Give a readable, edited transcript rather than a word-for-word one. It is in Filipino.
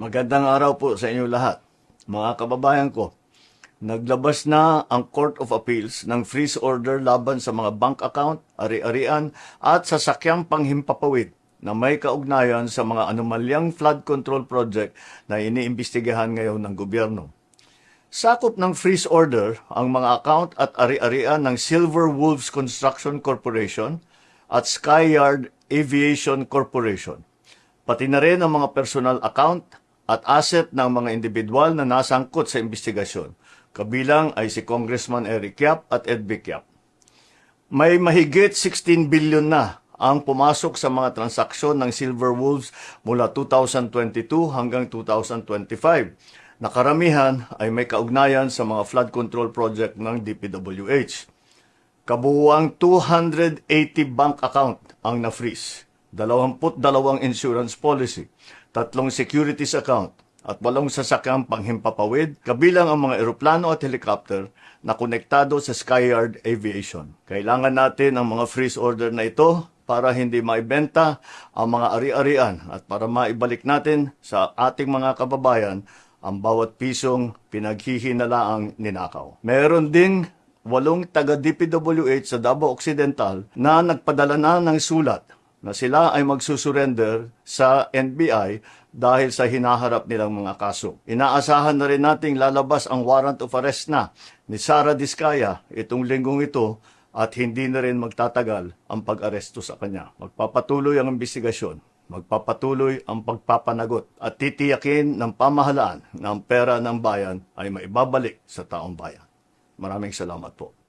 Magandang araw po sa inyo lahat. Mga kababayan ko, naglabas na ang Court of Appeals ng freeze order laban sa mga bank account, ari-arian at sasakyang panghimpapawid na may kaugnayan sa mga anomalyang flood control project na iniimbestigahan ngayon ng gobyerno. Sakop ng freeze order ang mga account at ari-arian ng Silver Wolves Construction Corporation at Skyyard Aviation Corporation, pati na rin ang mga personal account at asset ng mga individual na nasangkot sa investigasyon. Kabilang ay si Congressman Eric Yap at Edvic Yap. May mahigit 16 billion na ang pumasok sa mga transaksyon ng Silver Wolves mula 2022 hanggang 2025. Nakaramihan ay may kaugnayan sa mga flood control project ng DPWH. Kabuuang 280 bank account ang na-freeze, 22 insurance policy, 3 securities account at 8 sasakyang panghimpapawid, kabilang ang mga eroplano at helicopter na konektado sa Skyyard Aviation. Kailangan natin ang mga freeze order na ito para hindi maibenta ang mga ari-arian at para maibalik natin sa ating mga kababayan ang bawat pisong pinaghihinalaang ninakaw. Meron ding 8 taga-DPWH sa Davao Occidental na nagpadala na ng sulat na sila ay magsusurrender sa NBI dahil sa hinaharap nilang mga kaso. Inaasahan na rin nating lalabas ang warrant of arrest na ni Sara Diskaya itong linggong ito at hindi na rin magtatagal ang pag-aresto sa kanya. Magpapatuloy ang investigasyon, magpapatuloy ang pagpapanagot at titiyakin ng pamahalaan na ang pera ng bayan ay maibabalik sa taong bayan. Maraming salamat po.